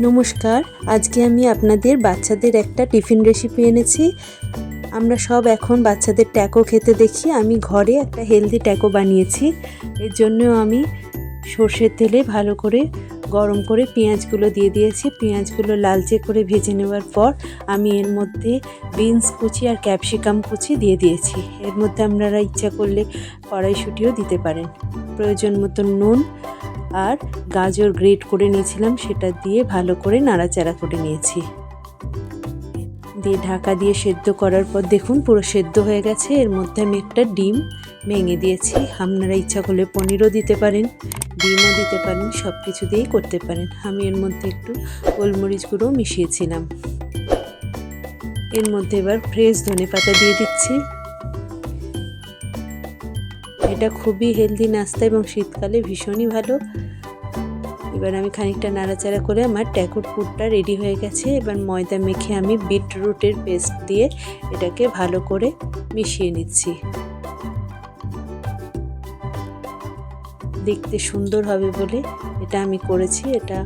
নমস্কার, আজকে আমি আপনাদের বাচ্চাদের একটা টিফিন রেসিপি এনেছি। আমরা সব এখন বাচ্চাদের ট্যাকো খেতে দেখি। আমি ঘরে একটা হেলদি ট্যাকো বানিয়েছি। এর জন্য আমি সর্ষের তেলে ভালো করে গরম করে পেঁয়াজগুলো দিয়ে দিয়েছি। পেঁয়াজগুলো লালচে করে ভেজে নেওয়ার পর আমি এর মধ্যে বিনস কুচি আর ক্যাপসিকাম কুচি দিয়ে দিয়েছি। এর মধ্যে আপনারা ইচ্ছা করলে কড়াইশুঁটিও দিতে পারেন। প্রয়োজন মতো নুন আর গাজর গ্রেট করে নিয়েছিলাম, সেটা দিয়ে ভালো করে নাড়াচাড়া করে নিয়েছি। দিয়ে ঢাকা দিয়ে সেদ্ধ করার পর দেখুন পুরো সেদ্ধ হয়ে গেছে। এর মধ্যে আমি একটা ডিম ভেঙে দিয়েছি। আপনারা ইচ্ছা করলে পনিরও দিতে পারেন, ডিমও দিতে পারেন, সব কিছু দিয়েই করতে পারেন। আমি এর মধ্যে একটু গোলমরিচ গুঁড়ো মিশিয়েছিলাম। এর মধ্যে এবার ফ্রেশ ধনেপাতা দিয়ে দিচ্ছি। এটা খুবই হেলদি নাস্তা এবং শীতকালে ভীষণই ভালো। এবার আমি খানিকটা নাড়াচাড়া করে আমার ট্যাকোর পুরটা রেডি হয়ে গেছে। এবার ময়দা মেখে আমি বিটরুটের পেস্ট দিয়ে এটাকে ভালো করে মিশিয়ে নিচ্ছি। দেখতে সুন্দর হবে বলে এটা আমি করেছি। এটা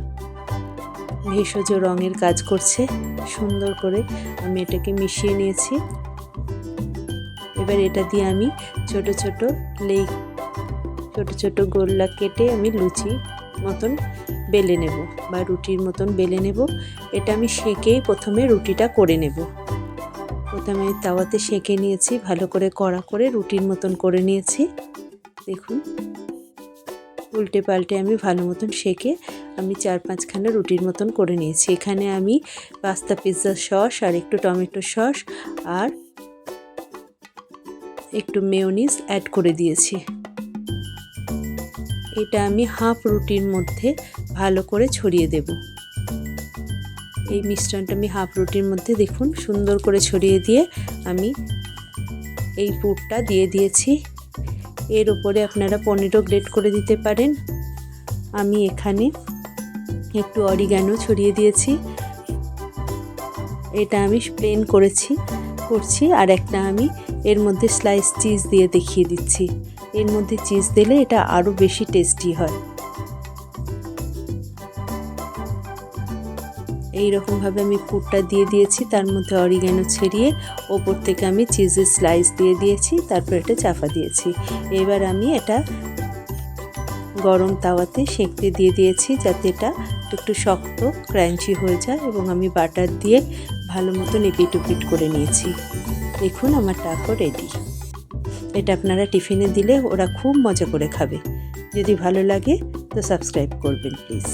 ভেষজ রঙের কাজ করছে। সুন্দর করে আমি এটাকে মিশিয়ে নিয়েছি। এবার এটা দিয়ে আমি ছোট ছোট গোল্লা কেটে আমি লুচি মতন বেলে নেব বা রুটির মতন বেলে নেব। এটা আমি সেঁকেই প্রথমে রুটিটা করে নেব। প্রথমে তাওয়াতে সেঁকে নিয়েছি, ভালো করে কড়া করে রুটির মতন করে নিয়েছি। দেখুন উল্টে পাল্টে আমি ভালো মতন সেঁকে আমি 4-5খানা রুটির মতন করে নিয়েছি। এখানে আমি পাস্তা পিৎজা সস আর একটু টমেটো সস আর একটু মেয়োনিজ অ্যাড করে দিয়েছি। এটা আমি হাফ রুটির মধ্যে ভালো করে ছড়িয়ে দেব। এই মিশ্রণটা আমি হাফ রুটির মধ্যে দেখুন সুন্দর করে ছড়িয়ে দিয়ে আমি এই পুরটা দিয়ে দিয়েছি। এর উপরে আপনারা পনিরও গ্রেট করে দিতে পারেন। আমি এখানে একটু অরিগানো ছড়িয়ে দিয়েছি। এটা আমি প্লেন করছি আর একটা আমি এর মধ্যে স্লাইস চিজ দিয়ে দেখিয়ে দিচ্ছি। এর মধ্যে চিজ দিলে এটা আরও বেশি টেস্টি হয়। এই রকমভাবে আমি পুরটা দিয়ে দিয়েছি, তার মধ্যে অরিগানো ছড়িয়ে ওপর থেকে আমি চিজের স্লাইস দিয়ে দিয়েছি, তারপর এটা চাপা দিয়েছি। এবার আমি এটা গরম তাওয়াতে সেঁকতে দিয়ে দিয়েছি যাতে এটা একটু শক্ত ক্রাঞ্চি হয়ে যায়, এবং আমি বাটার দিয়ে ভালো মতন এপিট ওপিট করে নিয়েছি। দেখুন আমার টাকো রেডি। এটা আপনারা টিফিনে দিলে ওরা খুব মজা করে খাবে। যদি ভালো লাগে তো সাবস্ক্রাইব করবেন প্লিজ।